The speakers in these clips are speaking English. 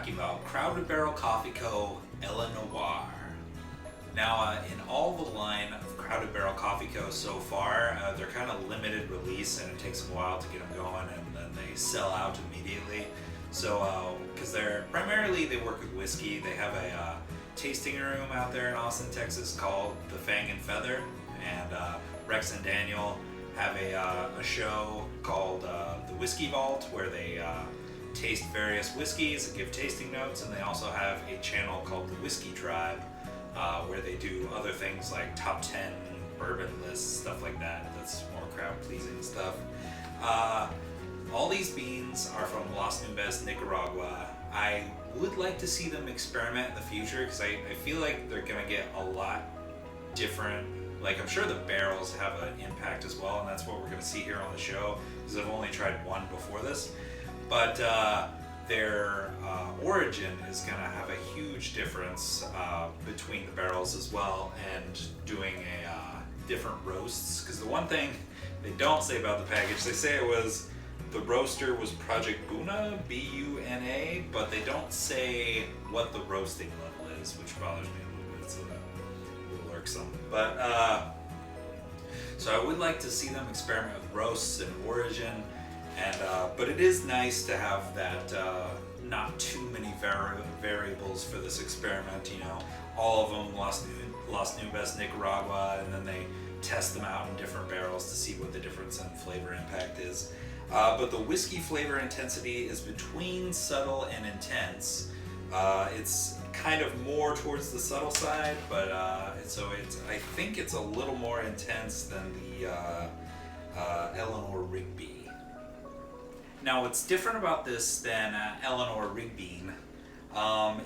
talking about Crowded Barrel Coffee Co. EleaNOIR. Now, in all the line of Crowded Barrel Coffee Co. so far, they're kind of limited release, and it takes them a while to get them going, and then they sell out immediately. So, because they work with whiskey. They have a tasting room out there in Austin, Texas, called the Fang and Feather, and Rex and Daniel have a show called the Whiskey Vault, where they taste various whiskeys and give tasting notes, and they also have a channel called the Whiskey Tribe, where they do other things like top 10 bourbon lists, stuff like that. That's more crowd-pleasing stuff. All these beans are from Las Nubes, Nicaragua. I would like to see them experiment in the future, because I feel like they're going to get a lot different. Like, I'm sure the barrels have an impact as well, and that's what we're going to see here on the show, because I've only tried one before this. But their origin is going to have a huge difference between the barrels as well, and doing different roasts. Because the one thing they don't say about the package, they say the roaster was Project Buna, B-U-N-A, but they don't say what the roasting level is, which bothers me a little bit. It's a little irksome. But so I would like to see them experiment with roasts and origin. And but it is nice to have that not too many variables for this experiment. You know, all of them Las Nubes, Nicaragua, and then they test them out in different barrels to see what the difference in flavor impact is. But the whiskey flavor intensity is between subtle and intense. It's kind of more towards the subtle side, but I think it's a little more intense than the Eleanor Rigby. Now, what's different about this than Eleanor Rigby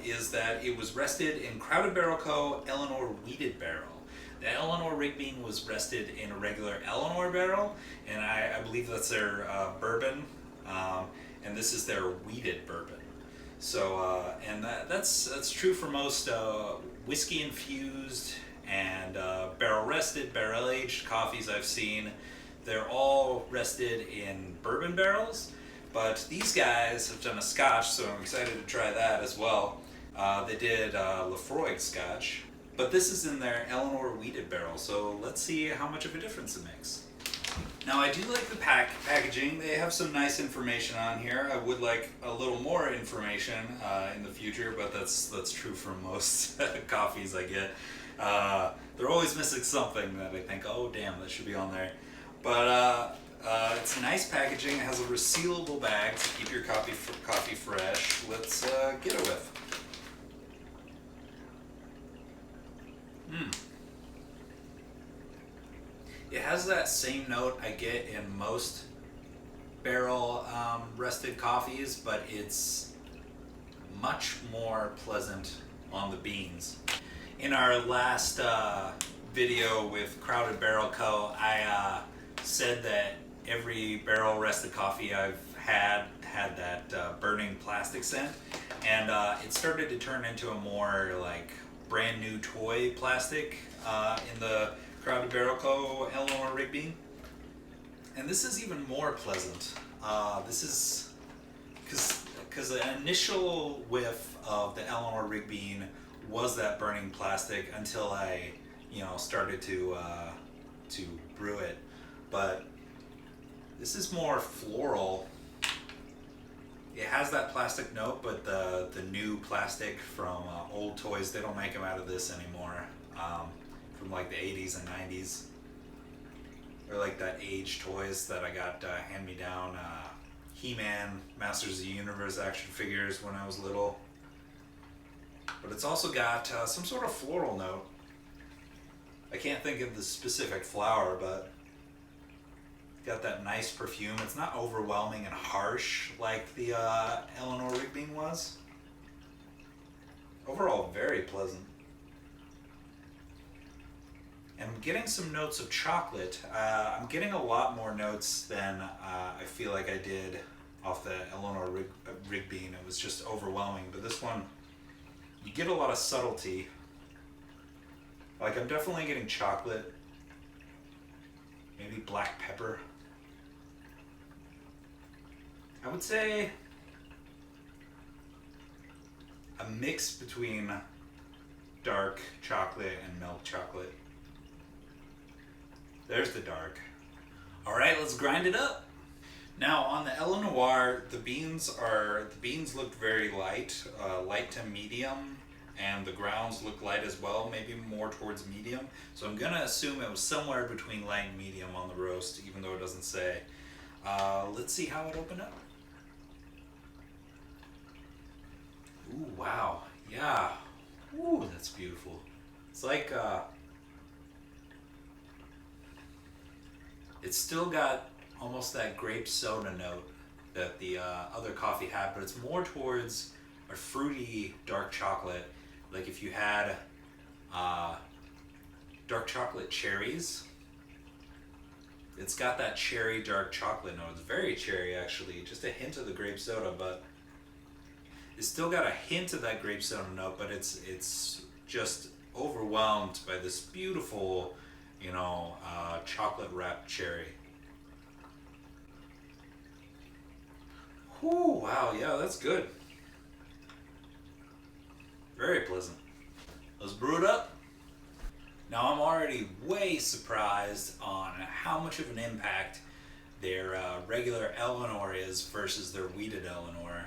is that it was rested in Crowded Barrel Co. Eleanor Wheated Barrel. The Eleanor Rigby was rested in a regular EleaNOIR barrel, and I believe that's their bourbon, and this is their wheated bourbon. So, and that's true for most whiskey infused and barrel rested, barrel aged coffees I've seen. They're all rested in bourbon barrels. But these guys have done a scotch, so I'm excited to try that as well. They did Lafroig scotch, but this is in their EleaNOIR wheated barrel, so let's see how much of a difference it makes. Now, I do like the packaging. They have some nice information on here. I would like a little more information in the future, but that's true for most coffees I get. They're always missing something that I think, oh damn, that should be on there. But it's nice packaging. It has a resealable bag to keep your coffee fresh. Let's get a whiff. It has that same note I get in most barrel rested coffees, but it's much more pleasant on the beans. In our last video with Crowded Barrel Co., I said that every barrel rested coffee I've had that burning plastic scent, and it started to turn into a more like brand new toy plastic in the Crowded Barrel Co. Eleanor Rigby, and this is even more pleasant. This is because the initial whiff of the Eleanor Rigby was that burning plastic until I started to brew it. But this is more floral. It has that plastic note, but the new plastic from old toys, they don't make them out of this anymore. From like the 80s and 90s. Or like that aged toys that I got hand-me-down He-Man, Masters of the Universe action figures when I was little. But it's also got some sort of floral note. I can't think of the specific flower, but got that nice perfume. It's not overwhelming and harsh like the Eleanor Rigby was. Overall, very pleasant. And I'm getting some notes of chocolate. I'm getting a lot more notes than I feel like I did off the Eleanor Rigby. It was just overwhelming. But this one, you get a lot of subtlety. Like, I'm definitely getting chocolate. Maybe black pepper. I would say a mix between dark chocolate and milk chocolate. There's the dark. All right, let's grind it up. Now on the EleaNOIR, the beans looked very light, light to medium, and the grounds look light as well, maybe more towards medium. So I'm gonna assume it was somewhere between light and medium on the roast, even though it doesn't say. Let's see how it opened up. Ooh, wow, yeah. Ooh, that's beautiful. It's like, it's still got almost that grape soda note that the other coffee had, but it's more towards a fruity dark chocolate. Like if you had dark chocolate cherries, it's got that cherry dark chocolate note. It's very cherry actually, just a hint of the grape soda, but it's still got a hint of that grape soda note, but it's just overwhelmed by this beautiful, you know, chocolate wrapped cherry. Whew, wow, yeah, that's good. Very pleasant. Let's brew it up. Now I'm already way surprised on how much of an impact their regular EleaNOIR is versus their wheated EleaNOIR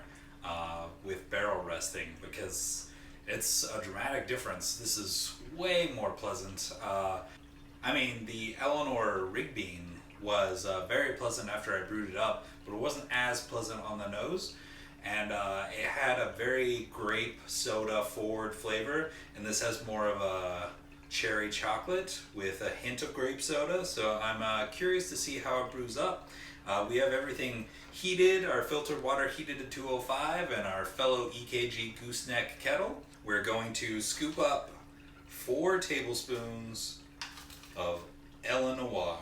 with barrel resting, because it's a dramatic difference. This is way more pleasant. I mean, the EleaNOIR rig bean was very pleasant after I brewed it up, but it wasn't as pleasant on the nose. And it had a very grape soda forward flavor, and this has more of a cherry chocolate with a hint of grape soda. So I'm curious to see how it brews up. We have everything heated, our filtered water heated to 205, and our fellow EKG gooseneck kettle. We're going to scoop up 4 tablespoons of EleaNOIR.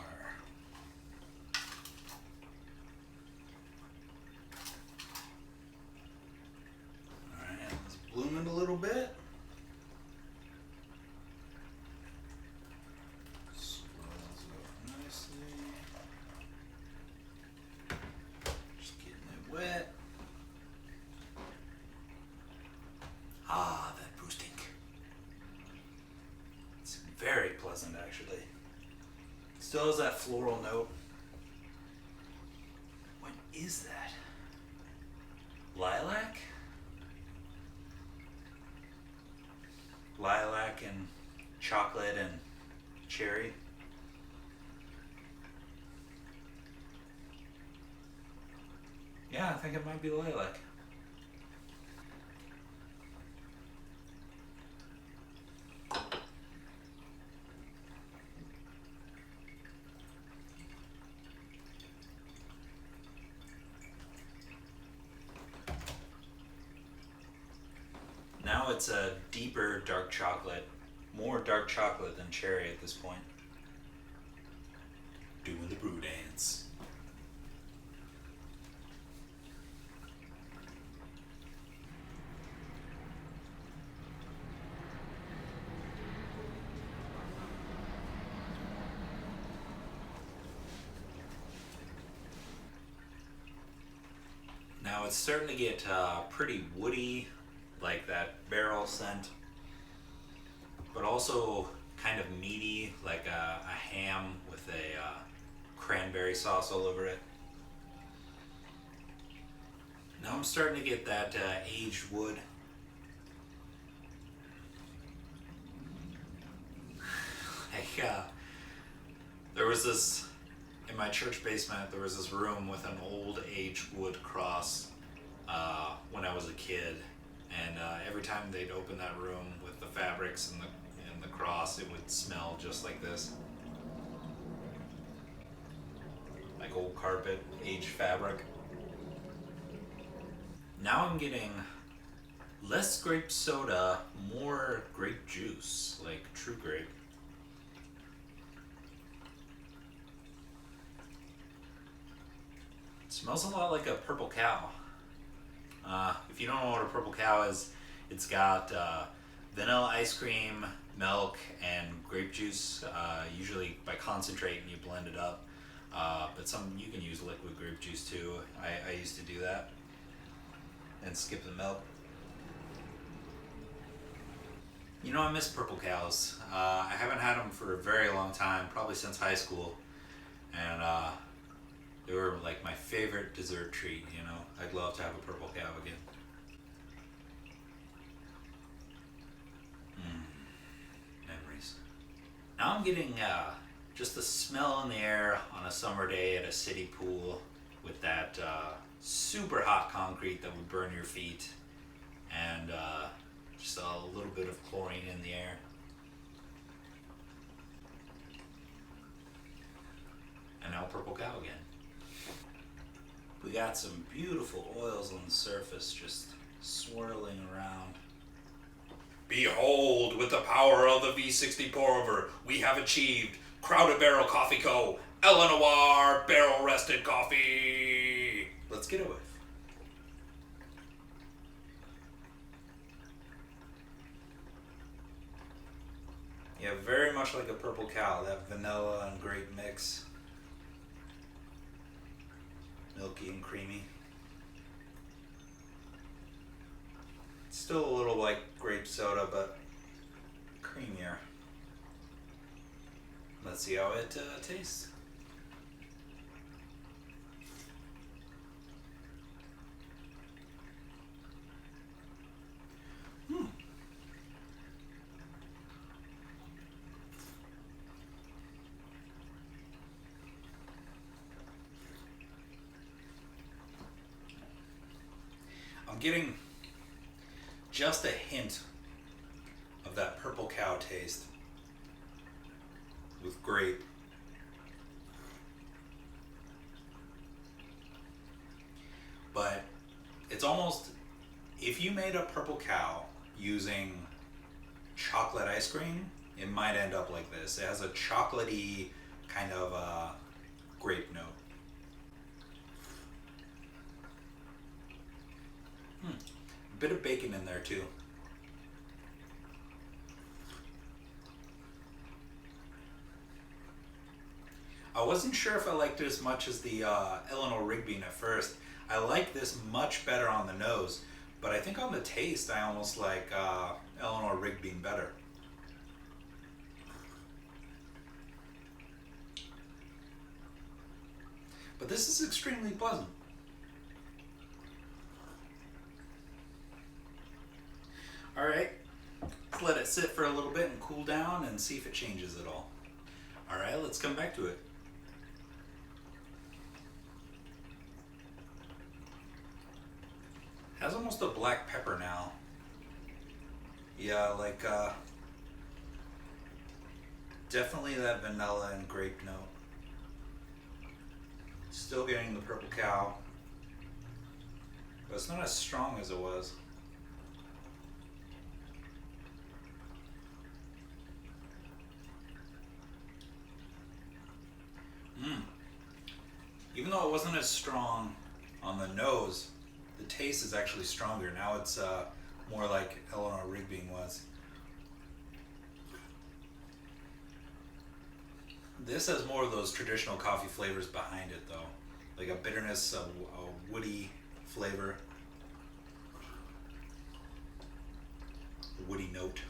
Alright, let's bloom it a little bit. Swells up nicely. Just getting it wet. Ah, that boosting. It's very pleasant actually. Still has that floral note. What is that? Lilac? Lilac and chocolate and cherry. Yeah, I think it might be lilac. Now it's a deeper dark chocolate, more dark chocolate than cherry at this point. Doing the brew dance. Now it's starting to get pretty woody, like that barrel scent, but also kind of meaty, like a ham with a cranberry sauce all over it. Now I'm starting to get that aged wood. There was this, in my church basement, there was this room with an old aged wood cross when I was a kid. And every time they'd open that room with the fabrics and the cross, it would smell just like this. Like old carpet, aged fabric. Now I'm getting less grape soda, more grape juice, like true grape. It smells a lot like a purple cow. If you don't know what a purple cow is, it's got vanilla ice cream, milk, and grape juice, usually by concentrate, and you blend it up. But you can use liquid grape juice too. I used to do that and skip the milk. You know, I miss purple cows. I haven't had them for a very long time, probably since high school. And they were like my favorite dessert treat, you know. I'd love to have a purple cow again. Memories. Now I'm getting just the smell in the air on a summer day at a city pool with that super hot concrete that would burn your feet, and just a little bit of chlorine in the air. And now purple cow again. We got some beautiful oils on the surface just swirling around. Behold, with the power of the V60 pour over, we have achieved Crowded Barrel Coffee Co. EleaNOIR Barrel Rested Coffee. Let's get a whiff. Yeah, very much like a purple cow, that vanilla and grape mix. Milky and creamy. Still a little like grape soda, but creamier. Let's see how it tastes. I'm getting just a hint of that purple cow taste with grape. But it's almost, if you made a purple cow using chocolate ice cream, it might end up like this. It has a chocolatey kind of grape note. A bit of bacon in there too. I wasn't sure if I liked it as much as the Eleanor Rigby at first. I like this much better on the nose, but I think on the taste I almost like Eleanor Rigby better. But this is extremely pleasant. Alright, let's let it sit for a little bit and cool down and see if it changes at all. Alright, let's come back to it. Has almost a black pepper now. Yeah, like definitely that vanilla and grape note. Still getting the purple cow, but it's not as strong as it was. Even though it wasn't as strong on the nose, the taste is actually stronger. Now it's more like Eleanor Rigby was. This has more of those traditional coffee flavors behind it though. Like a bitterness, a woody flavor. A woody note.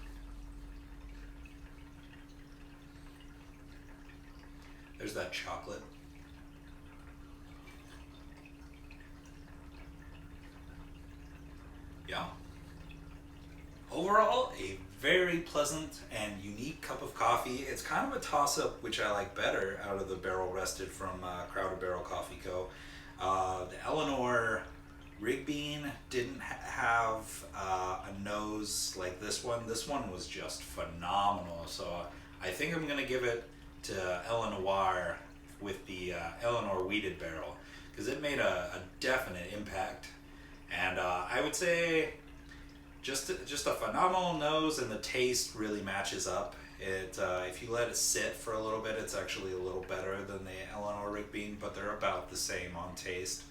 There's that chocolate. Yeah. Overall, a very pleasant and unique cup of coffee. It's kind of a toss-up, which I like better out of the barrel rested from Crowded Barrel Coffee Co. The Eleanor Rigby didn't have a nose like this one. This one was just phenomenal. So I think I'm going to give it to EleaNOIR with the Eleanor Wheated Barrel, because it made a definite impact. And I would say just a phenomenal nose, and the taste really matches up. It if you let it sit for a little bit, it's actually a little better than the Eleanor Rigby, but they're about the same on taste.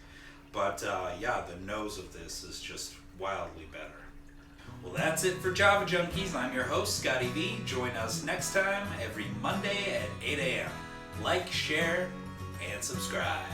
But yeah, the nose of this is just wildly better. Well, that's it for Java Junkies. I'm your host, Scotty V. Join us next time every Monday at 8 a.m. Like, share, and subscribe.